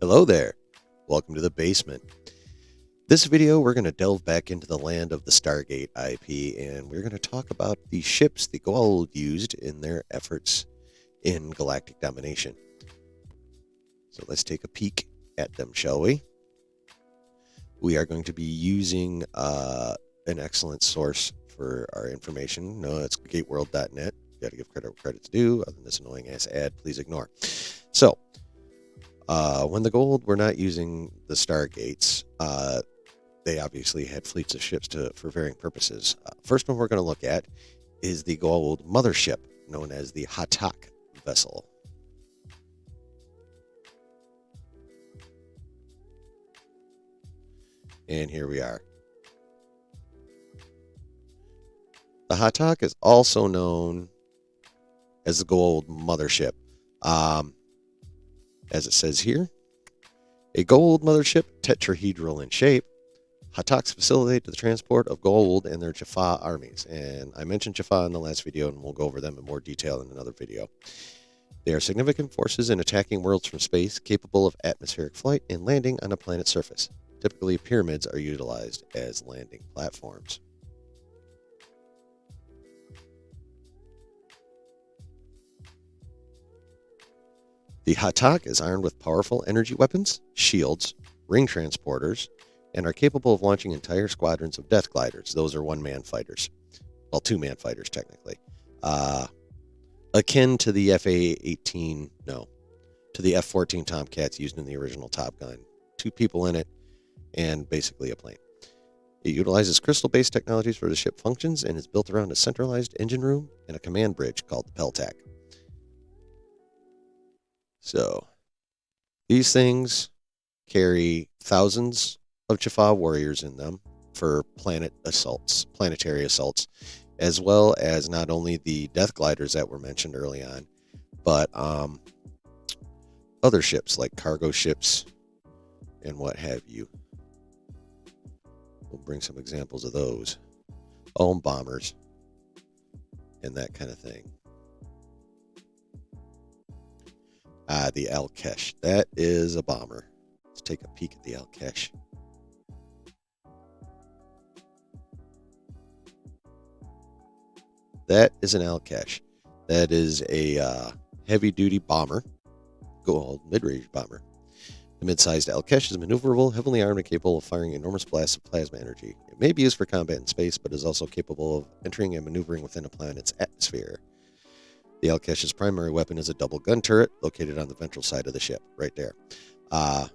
Hello there. Welcome to the basement. This video, we're going to delve back into the land of the Stargate IP, and we're going to talk about the ships the Goa'uld used in their efforts in galactic domination. So let's take a peek at them, shall we? We are going to be using an excellent source for our information. No, it's gateworld.net. Got to give credit where credit's due. Other than this annoying ass ad, please ignore. So, when the Goa'uld were not using the Stargates, they obviously had fleets of ships for varying purposes. First one we're going to look at is the Goa'uld mothership, known as the Hatak vessel. And here we are. The Hatak is also known as the Goa'uld mothership. As it says here, a Goa'uld mothership, tetrahedral in shape, Hataks facilitate the transport of Goa'uld and their Jaffa armies. And I mentioned Jaffa in the last video, and we'll go over them in more detail in another video. They are significant forces in attacking worlds from space, capable of atmospheric flight and landing on a planet's surface. Typically, pyramids are utilized as landing platforms. The Hatak is armed with powerful energy weapons, shields, ring transporters, and are capable of launching entire squadrons of death gliders. Those are one-man fighters. Well, two-man fighters, technically. Akin to the to the F-14 Tomcats used in the original Top Gun. Two people in it, and basically a plane. It utilizes crystal-based technologies for the ship functions and is built around a centralized engine room and a command bridge called the Peltac. So, these things carry thousands of Jaffa warriors in them for planetary assaults, as well as not only the death gliders that were mentioned early on, but other ships like cargo ships and what have you. We'll bring some examples of those. And bombers and that kind of thing. The Al-Kesh. That is a bomber. Let's take a peek at the Al-Kesh. That is an Al-Kesh. That is a heavy-duty bomber, Goa'uld mid-range bomber. The mid-sized Al-Kesh is maneuverable, heavily armed, and capable of firing enormous blasts of plasma energy. It may be used for combat in space, but is also capable of entering and maneuvering within a planet's atmosphere. The Al-Kesh's primary weapon is a double gun turret located on the ventral side of the ship, right there. But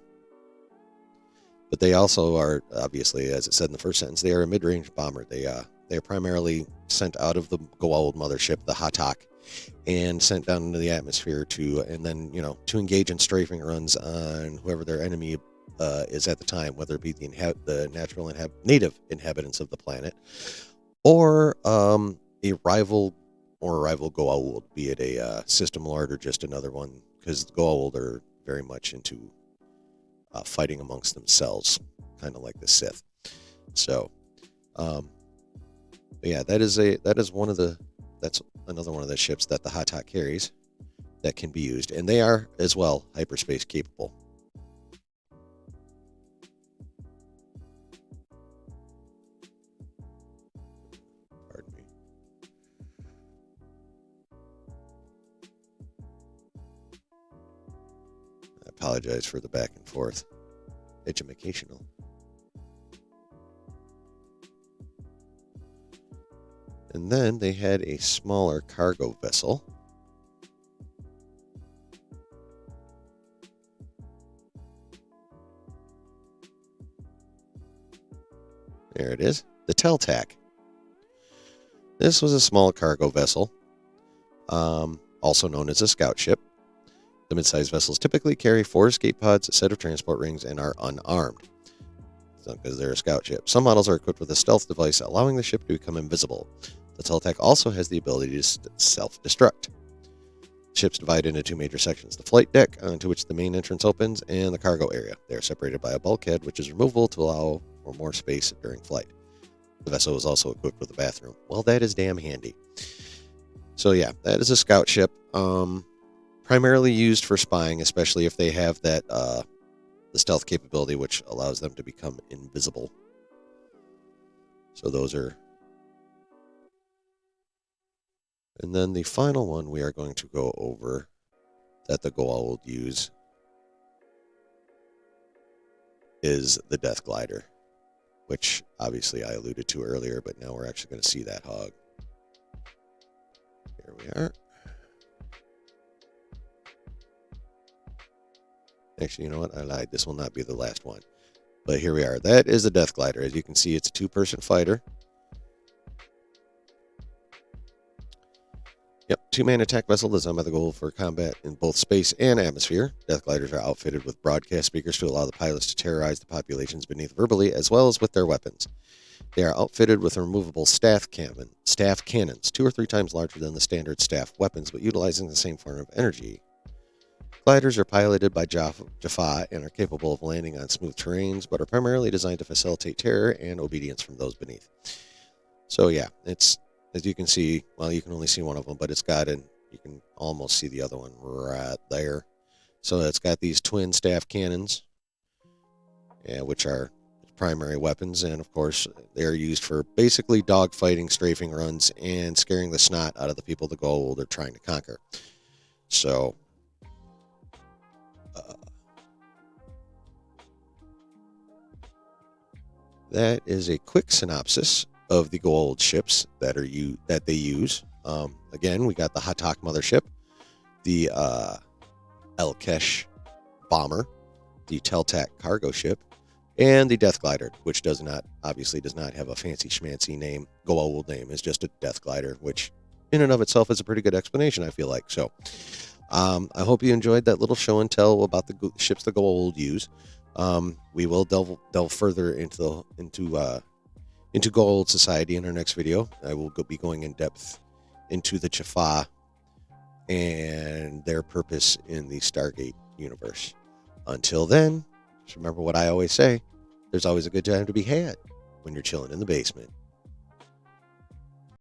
they also are, obviously, as it said in the first sentence, they are a mid-range bomber. They are primarily sent out of the Goa'uld mothership, the Hatak, and sent down into the atmosphere to engage in strafing runs on whoever their enemy is at the time, whether it be the natural native inhabitants of the planet, or a rival Goa'uld, be it a system lord or just another one, because the Goa'uld are very much into fighting amongst themselves, kind of like the Sith. So, yeah, that's another one of the ships that the Hatak carries that can be used, and they are as well hyperspace capable. Pardon me. I apologize for the back and forth. Educational. And then they had a smaller cargo vessel. There it is, the Teltac. This was a small cargo vessel, also known as a scout ship. The mid-sized vessels typically carry 4 escape pods, a set of transport rings, and are unarmed, because they're a scout ship. Some models are equipped with a stealth device, allowing the ship to become invisible. The Teltac also has the ability to self-destruct. Ships divide into 2 major sections: the flight deck, onto which the main entrance opens, and the cargo area. They are separated by a bulkhead, which is removable to allow for more space during flight. The vessel is also equipped with a bathroom. Well, that is damn handy. So yeah, that is a scout ship. Primarily used for spying, especially if they have that the stealth capability, which allows them to become invisible. So those are... And then the final one we are going to go over that the Goa'uld use is the Death Glider, which obviously I alluded to earlier, but now we're actually going to see that hog. Here we are. Actually, you know what? I lied. This will not be the last one. But here we are. That is the Death Glider. As you can see, it's a two-person fighter. Yep, two-man attack vessel designed by the Goa'uld for combat in both space and atmosphere. Death Gliders are outfitted with broadcast speakers to allow the pilots to terrorize the populations beneath verbally, as well as with their weapons. They are outfitted with removable staff cannons, 2 or 3 times larger than the standard staff weapons, but utilizing the same form of energy. Gliders are piloted by Jaffa and are capable of landing on smooth terrains, but are primarily designed to facilitate terror and obedience from those beneath. So yeah, it's, as you can see, well, you can only see one of them, but it's got you can almost see the other one right there. So it's got these twin staff cannons, which are primary weapons, and of course they are used for basically dogfighting, strafing runs, and scaring the snot out of the people the Goa'uld are trying to conquer. So that is a quick synopsis of the Goa'uld ships that they use. Again, we got the Hatak mothership, the bomber, the Teltak cargo ship, and the Death Glider, which obviously does not have a fancy schmancy name. Goa'uld name is just a Death Glider, which in and of itself is a pretty good explanation, I feel like. So I hope you enjoyed that little show and tell about the ships the Goa'uld use. We will delve further into Goa'uld society in our next video. I will be going in depth into the Jaffa and their purpose in the Stargate universe. Until then, just remember what I always say: there's always a good time to be had when you're chilling in the basement.